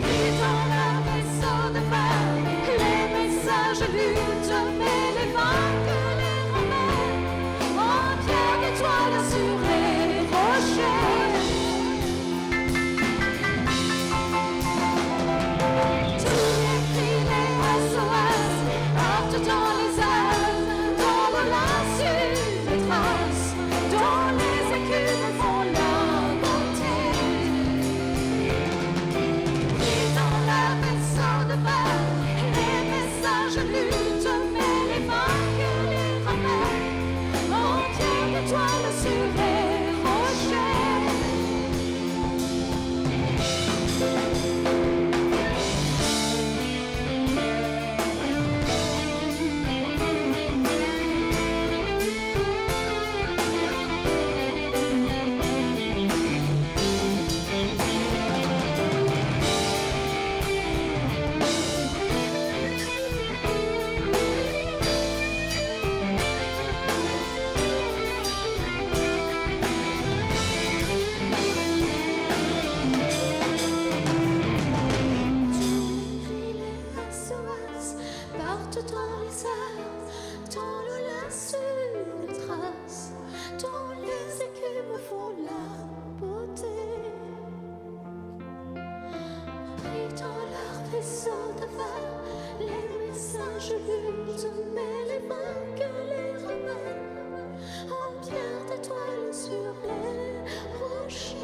Et dans leur vaisseau de verre, les messages luttent, mais les vagues les ramènent en pierre d'étoiles sur les rochers. Tous les cris, les SOS partent dans les airs, dans nos lacets, les traces, dont les écumes font la beauté. Et dans leur vaisseau de verre, les messages luttent, mais les vagues les ramènent en pierre d'étoiles sur les rochers. partent dans les airs, dans l'eau laisse une trace, dont les écumes font la beauté. Et dans leur vaisseau de verre, les messages luttent, mais les vainqueurs les ramènent en pierre d'étoiles sur les rochers.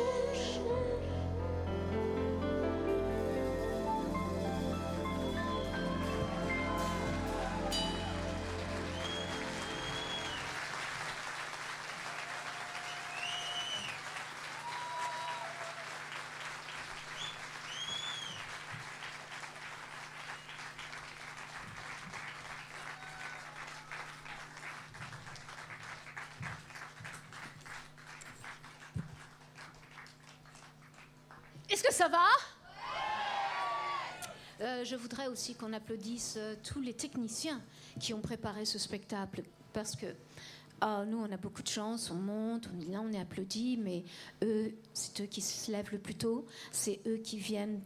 Est-ce que ça va ? Je voudrais aussi qu'on applaudisse tous les techniciens qui ont préparé ce spectacle, parce que nous, on a beaucoup de chance, on monte, on est applaudis, mais eux, c'est eux qui se lèvent le plus tôt, c'est eux qui viennent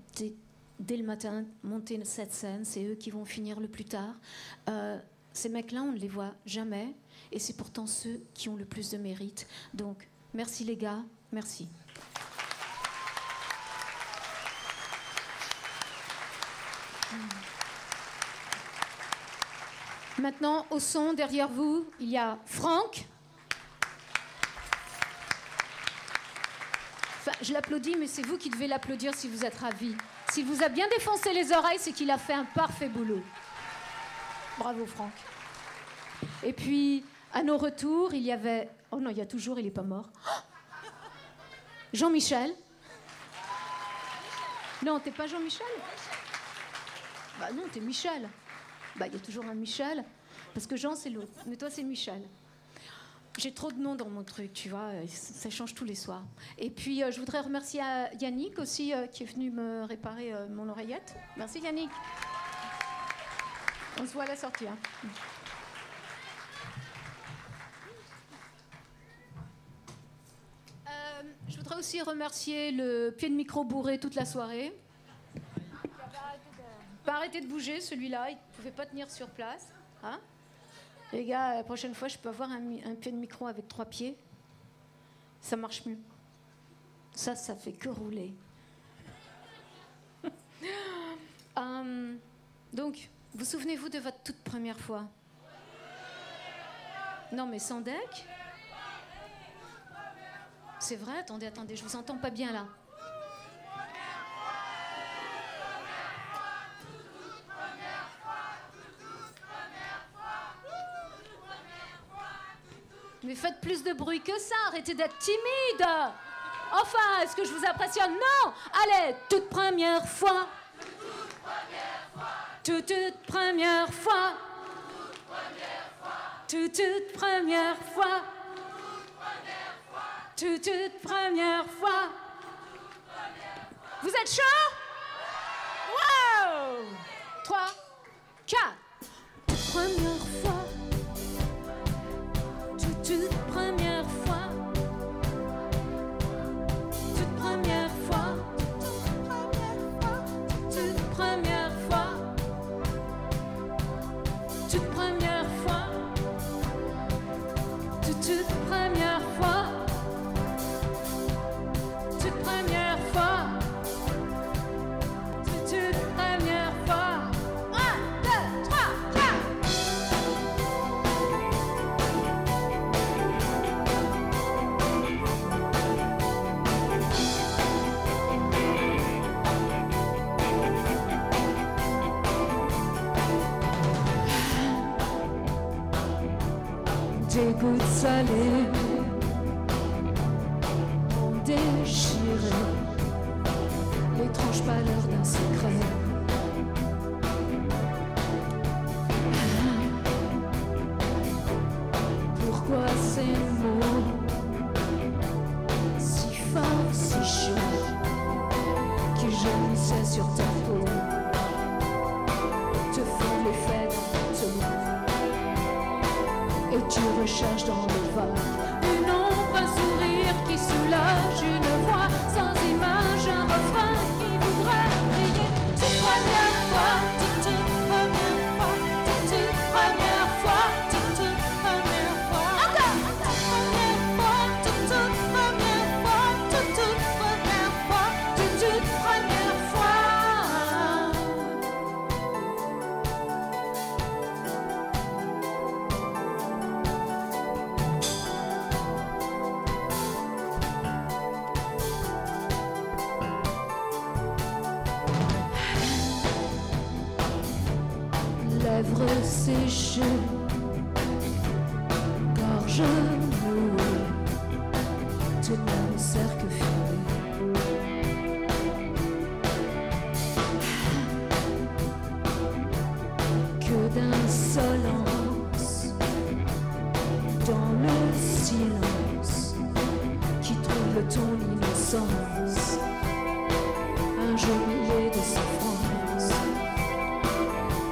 dès le matin monter cette scène, c'est eux qui vont finir le plus tard. Ces mecs-là, on ne les voit jamais, et c'est pourtant ceux qui ont le plus de mérite. Donc, merci les gars, merci. Maintenant, au son, derrière vous, il y a Franck. Enfin, je l'applaudis, mais c'est vous qui devez l'applaudir si vous êtes ravis. S'il vous a bien défoncé les oreilles, c'est qu'il a fait un parfait boulot. Bravo, Franck. Et puis, à nos retours, il y avait... Oh non, il y a toujours, il n'est pas mort. Jean-Michel. Non, t'es pas Jean-Michel ? Bah non, t'es Michel. Bah, il y a toujours un Michel, parce que Jean, c'est l'autre. Mais toi, c'est Michel. J'ai trop de noms dans mon truc, tu vois. Ça change tous les soirs. Et puis, je voudrais remercier Yannick aussi, qui est venu me réparer mon oreillette. Merci, Yannick. On se voit à la sortie. Hein. Je voudrais aussi remercier le pied de micro bourré toute la soirée. Pas arrêter de bouger, celui-là, il ne pouvait pas tenir sur place. Hein, les gars, la prochaine fois, je peux avoir un pied de micro avec 3 pieds. Ça marche mieux. Ça fait que rouler. Donc, vous souvenez-vous de votre toute première fois ? Non, mais sans deck ? C'est vrai ? Attendez, je vous entends pas bien, là. Mais faites plus de bruit que ça, arrêtez d'être timide. Enfin, est-ce que je vous impressionne ? Non. Allez, toute première fois. Toute première fois. Toute première fois. Toute première fois. Vous êtes chaud ? Wow ! 3, 4. Toute première fois. Toute première fois, toute première fois, toute première fois, toute première fois, toute première fois, toute première fois, toute première fois. 1, 2, 3, 4. Des gouttes salées ont déchiré l'étrange pâleur d'un secret. Pourquoi ces mots si forts, si chauds qui jaunissaient sur ta peau te font l'effet d'un tour? Et tu recherches dans le vague une ombre, un sourire qui soulage, une voix sans image, un refrain qui voudrait briller. Toute première fois, toute première fois, toute lèvres séchées, gorge nouée, tenant le cercle filé. Que d'insolence dans le silence qui trouble ton innocence, un jour millier de souffrance.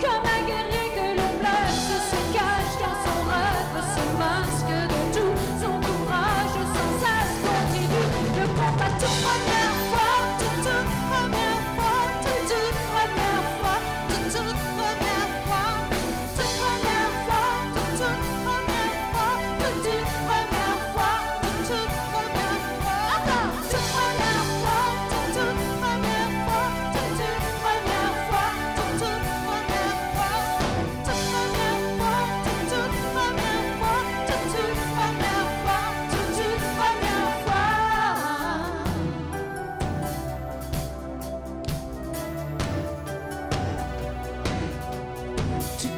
Comme un guerrier que l'on blesse se cache dans son rêve, se masque de tout son courage, sans cesse continue le combat toute première fois, toute première fois, toute première fois, toute première fois, toute première fois, toute première fois, toute première fois, toute première fois, toute première fois, toute première fois, toute première fois, toute première fois, toute première fois, toute première fois, toute première fois. Toute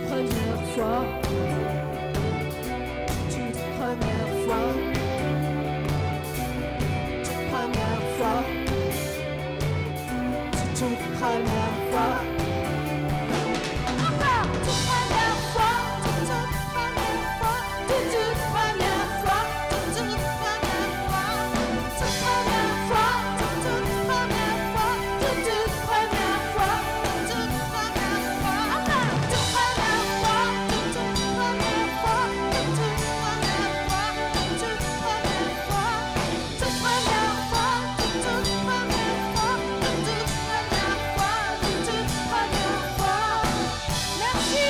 première fois, toute première fois, toute première fois, toute première fois. Encore, toute première fois, toute première fois, toute première fois, toute première fois, toute première fois, toute première fois, toute première fois, toute première fois. Encore, toute première fois, toute première fois, toute première fois, toute première fois, toute première fois, toute première fois, toute première fois, toute première fois. Merci.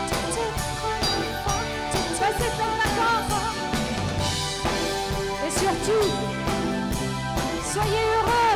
Toute première fois, passez par vacances. Et surtout, soyez heureux.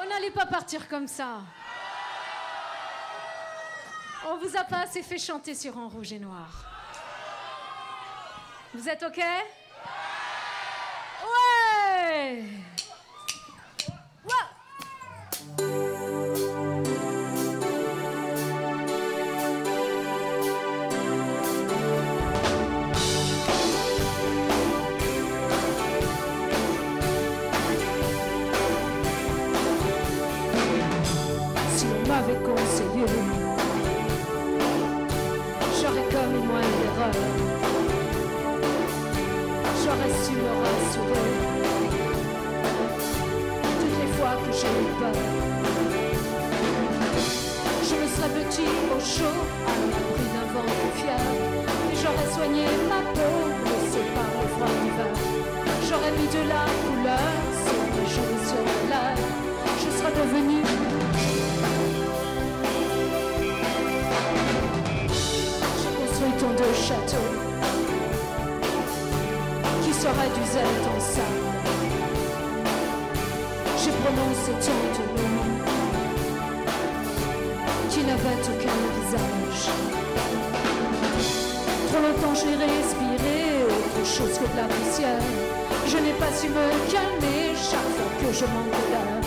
N'allez pas partir comme ça. On vous a pas assez fait chanter sur En Rouge et Noir. Vous êtes OK? vieux. J'aurais commis moins d'erreurs. J'aurais su me rassurer. Toutes les fois que j'ai eu peur, je me serais vêtue au chaud, à l'abri d'un vent de fier. Et j'aurais soigné ma peau, blessée par le froid d'hiver. J'aurais mis de la couleur sur mes joues et sur mes lèvres. Je serais devenue ton deux châteaux qui seraient du zèle en sable. J'ai prononcé tant de noms qui n'avaient aucun visage. Trop longtemps j'ai respiré autre chose que de la poussière. Je n'ai pas su me calmer chaque fois que je manque d'air.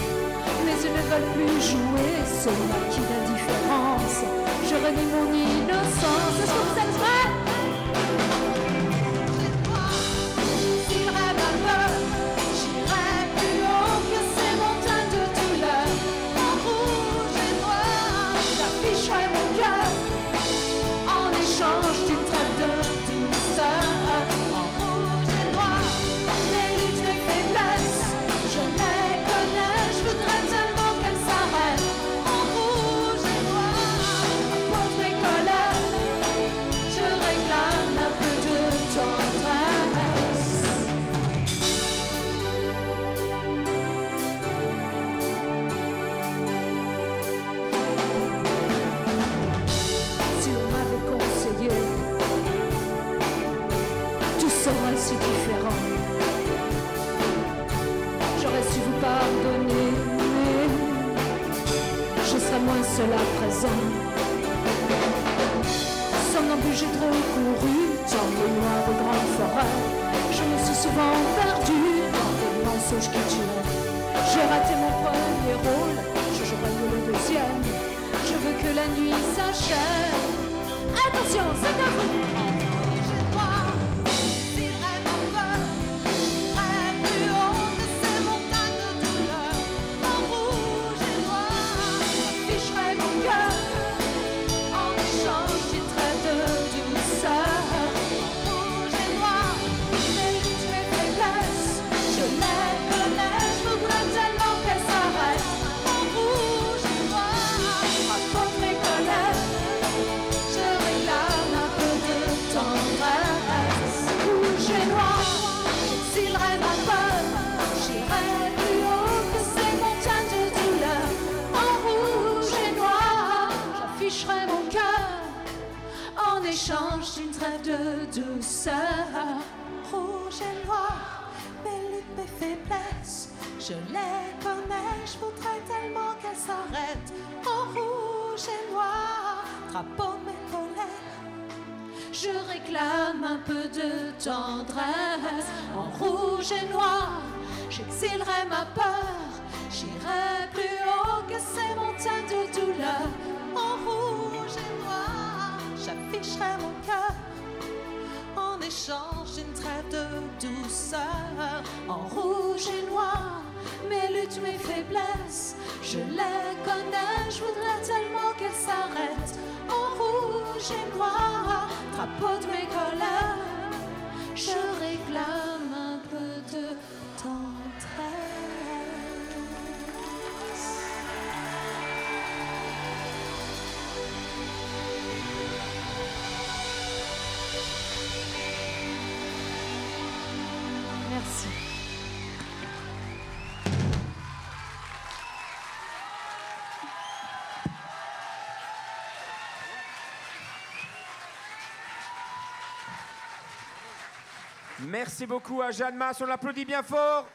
Mais ils ne veulent plus jouer ce maquis d'indifférence. Je renie mon innocence. Est-ce que vous êtes prêts? S'il rêve à peur, j'irai plus haut que ces montagnes de douleur. En rouge et noir, j'afficherai mon cœur en échange d'une trêve de douceur. En rouge et noir, les luttes, les faiblesses, je les connais, je voudrais tellement qu'elles s'arrêtent. En rouge et noir, contre mes colères, je réclame un peu de tendresse. Si on m'avait conseillé, tout serait si différent. J'aurais su vous pardonner, mais je serais moins seul à présent. Somnambule, j'ai trop couru dans les noirs de grandes forêts. Je me suis souvent perdue dans des mensonges qui tuaient. J'ai raté mon premier rôle, je jouerai le deuxième. Je veux que la nuit s'achève. Attention, c'est à vous. Échange d'une trêve de douceur. Rouge et noir, mes luttes, mes faiblesses, je les connais, je voudrais tellement qu'elles s'arrêtent. En rouge et noir, drapeau de mes colères, je réclame un peu de tendresse. En rouge et noir, j'exilerai ma peur, j'irai plus haut que ces montagnes de douleur. En rouge et noir, j'afficherai mon cœur en échange d'une trêve de douceur. En rouge et noir, mes luttes, mes faiblesses, je les connais, je voudrais tellement qu'elles s'arrêtent. En rouge et noir, drapeau de mes colères, je réclame un peu de tendresse. Merci. Merci beaucoup à Jeanne Masse, on l'applaudit bien fort.